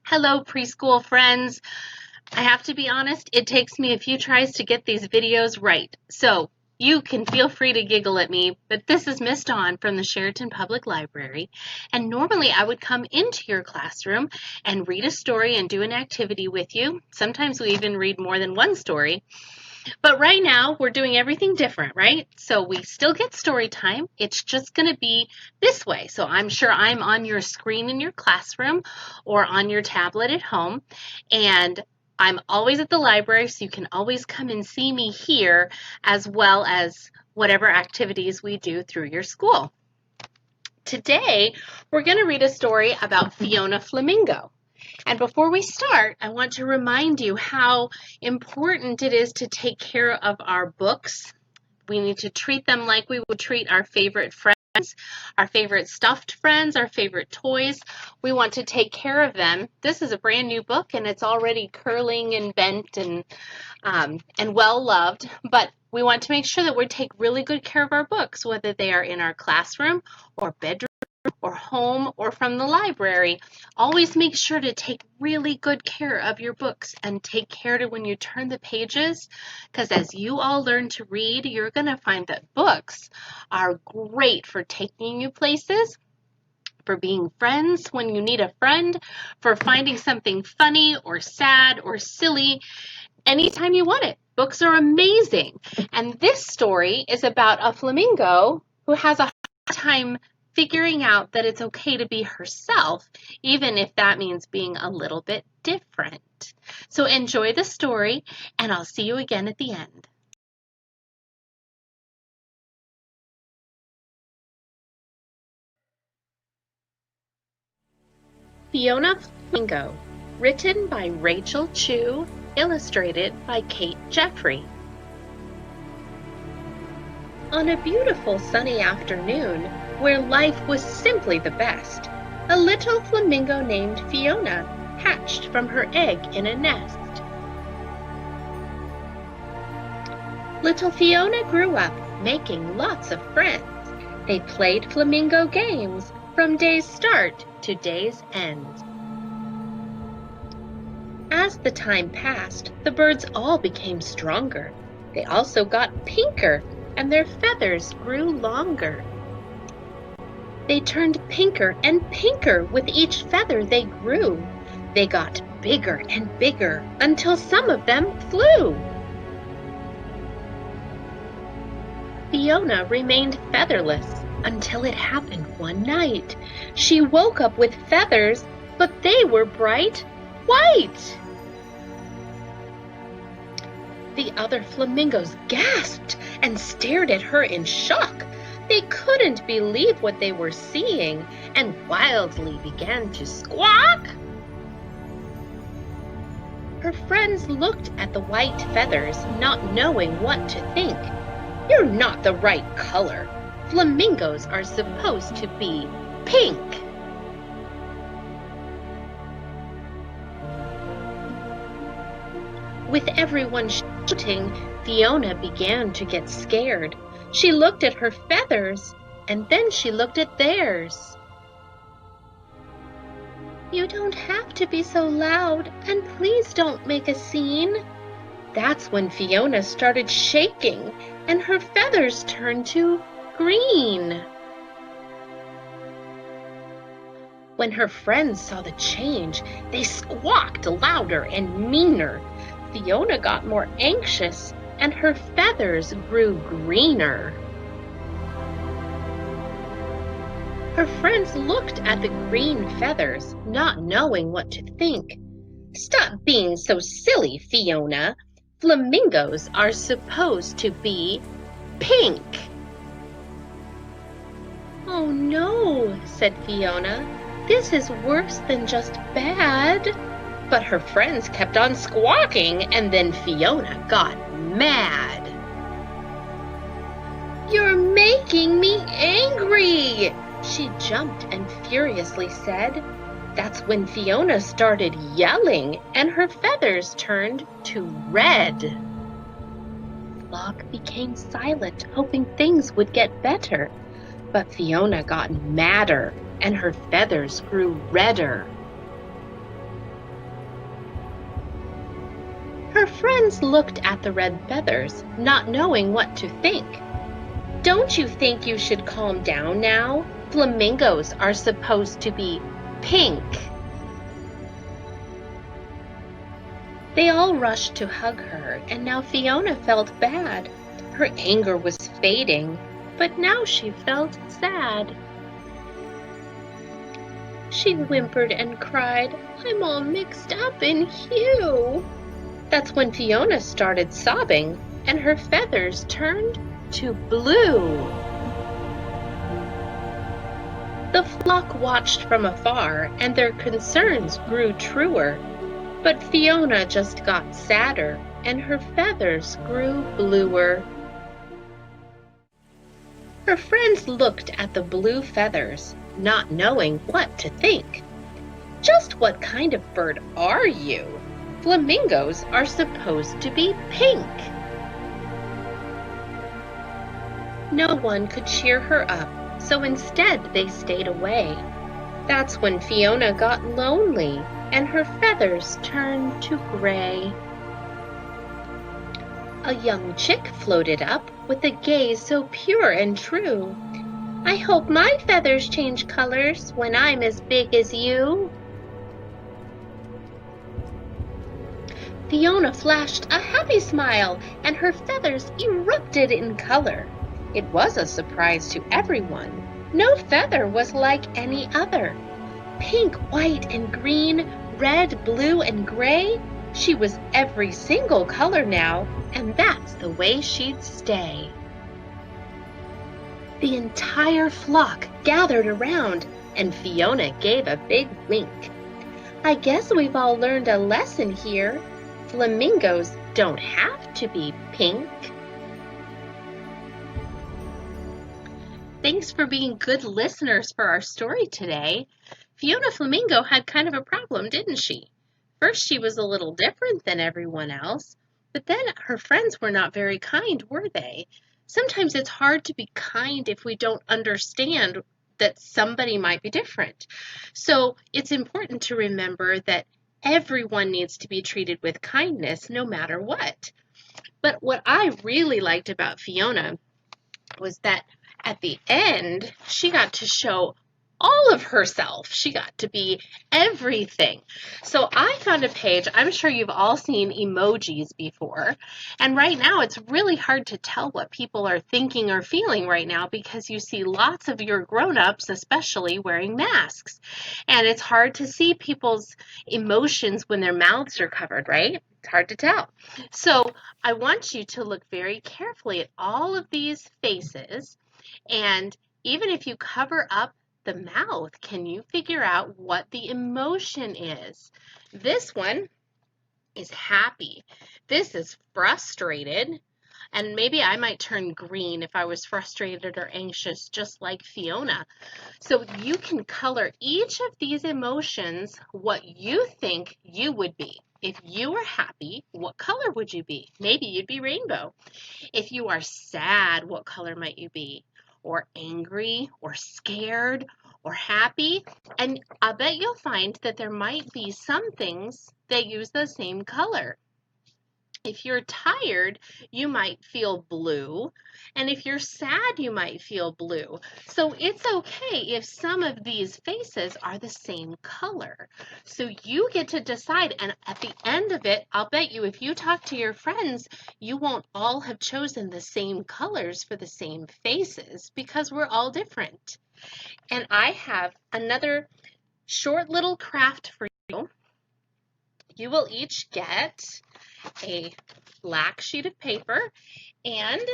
Hello, preschool friends. I have to be honest, it takes me a few tries to get these videos right. So you can feel free to giggle at me, but this is Miss Dawn from the Sheraton Public Library. And normally I would come into your classroom and read a story and do an activity with you. Sometimes we even read more than one story. But right now, we're doing everything different, right? So we still get story time. It's just going to be this way. So I'm sure I'm on your screen in your classroom or on your tablet at home. And I'm always at the library, so you can always come and see me here, as well as whatever activities we do through your school. Today, we're going to read a story about Fiona Flamingo. And before we start, I want to remind you how important it is to take care of our books. We need to treat them like we would treat our favorite friends, our favorite stuffed friends, our favorite toys. We want to take care of them. This is a brand new book and it's already curling and bent and well loved, but we want to make sure that we take really good care of our books, whether they are in our classroom or bedroom or home or from the library. Always make sure to take really good care of your books and take care to when you turn the pages, because as you all learn to read, you're going to find that books are great for taking you places, for being friends when you need a friend, for finding something funny or sad or silly anytime you want it. Books are amazing. And this story is about a flamingo who has a hard time figuring out that it's okay to be herself, even if that means being a little bit different. So enjoy the story, and I'll see you again at the end. Fiona Flamingo, written by Rachel Chu, illustrated by Kate Jeffrey. On a beautiful sunny afternoon, where life was simply the best, a little flamingo named Fiona hatched from her egg in a nest. Little Fiona grew up making lots of friends. They played flamingo games from day's start to day's end. As the time passed, the birds all became stronger. They also got pinker, and their feathers grew longer. They turned pinker and pinker with each feather they grew. They got bigger and bigger until some of them flew. Fiona remained featherless until it happened one night. She woke up with feathers, but they were bright white. The other flamingos gasped and stared at her in shock. They couldn't believe what they were seeing and wildly began to squawk. Her friends looked at the white feathers, not knowing what to think. "You're not the right color. Flamingos are supposed to be pink." With everyone shouting, Fiona began to get scared. She looked at her feathers, and then she looked at theirs. "You don't have to be so loud, and please don't make a scene." That's when Fiona started shaking, and her feathers turned to green. When her friends saw the change, they squawked louder and meaner. Fiona got more anxious, and her feathers grew greener. Her friends looked at the green feathers, not knowing what to think. "Stop being so silly, Fiona. Flamingos are supposed to be pink." "Oh no," said Fiona. "This is worse than just bad." But her friends kept on squawking, and then Fiona got mad. "You're making me angry!" she jumped and furiously said. That's when Fiona started yelling, and her feathers turned to red. The flock became silent, hoping things would get better. But Fiona got madder, and her feathers grew redder. Her friends looked at the red feathers, not knowing what to think. "Don't you think you should calm down now? Flamingos are supposed to be pink." They all rushed to hug her, and now Fiona felt bad. Her anger was fading, but now she felt sad. She whimpered and cried, "I'm all mixed up in hue." That's when Fiona started sobbing, and her feathers turned to blue. The flock watched from afar, and their concerns grew truer. But Fiona just got sadder, and her feathers grew bluer. Her friends looked at the blue feathers, not knowing what to think. "Just what kind of bird are you? Flamingos are supposed to be pink." No one could cheer her up, so instead they stayed away. That's when Fiona got lonely, and her feathers turned to gray. A young chick floated up with a gaze so pure and true. "I hope my feathers change colors when I'm as big as you." Fiona flashed a happy smile, and her feathers erupted in color. It was a surprise to everyone. No feather was like any other. Pink, white, and green, red, blue, and gray. She was every single color now, and that's the way she'd stay. The entire flock gathered around, and Fiona gave a big wink. "I guess we've all learned a lesson here. Flamingos don't have to be pink." Thanks for being good listeners for our story today. Fiona Flamingo had kind of a problem, didn't she? First, she was a little different than everyone else, but then her friends were not very kind, were they? Sometimes it's hard to be kind if we don't understand that somebody might be different. So it's important to remember that everyone needs to be treated with kindness no matter what. But what I really liked about Fiona was that at the end, she got to show all of herself. She got to be everything. So I found a page. I'm sure you've all seen emojis before. And right now, it's really hard to tell what people are thinking or feeling right now because you see lots of your grown-ups, especially, wearing masks. And it's hard to see people's emotions when their mouths are covered, right? It's hard to tell. So I want you to look very carefully at all of these faces. And even if you cover up the mouth, can you figure out what the emotion is? This one is happy. This is frustrated. And maybe I might turn green if I was frustrated or anxious, just like Fiona. So you can color each of these emotions what you think you would be. If you were happy, what color would you be? Maybe you'd be rainbow. If you are sad, what color might you be? Or angry, or scared, or happy? And I bet you'll find that there might be some things that use the same color. If you're tired, you might feel blue, and if you're sad, you might feel blue. So it's okay if some of these faces are the same color. So you get to decide, and at the end of it, I'll bet you if you talk to your friends, you won't all have chosen the same colors for the same faces because we're all different. And I have another short little craft for you. You will each get a black sheet of paper and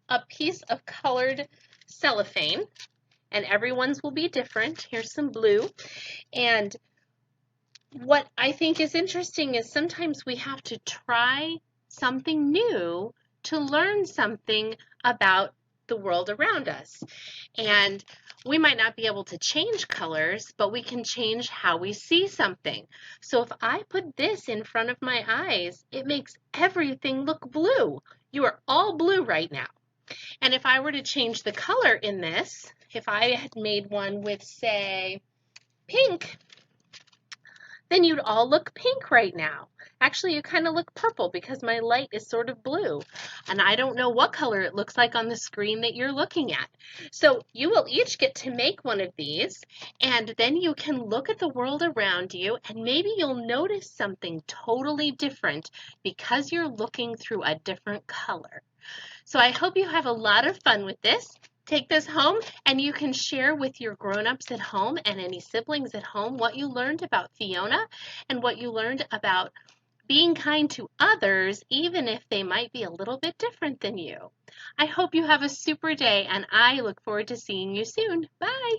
a piece of colored cellophane, and everyone's will be different. Here's some blue. And what I think is interesting is sometimes we have to try something new to learn something about the world around us. And we might not be able to change colors, but we can change how we see something. So if I put this in front of my eyes, it makes everything look blue. You are all blue right now. And if I were to change the color in this, if I had made one with, say, pink, then you'd all look pink right now. Actually, you kind of look purple because my light is sort of blue. And I don't know what color it looks like on the screen that you're looking at. So you will each get to make one of these, and then you can look at the world around you, and maybe you'll notice something totally different because you're looking through a different color. So I hope you have a lot of fun with this. Take this home and you can share with your grown-ups at home and any siblings at home what you learned about Fiona and what you learned about being kind to others, even if they might be a little bit different than you. I hope you have a super day and I look forward to seeing you soon. Bye.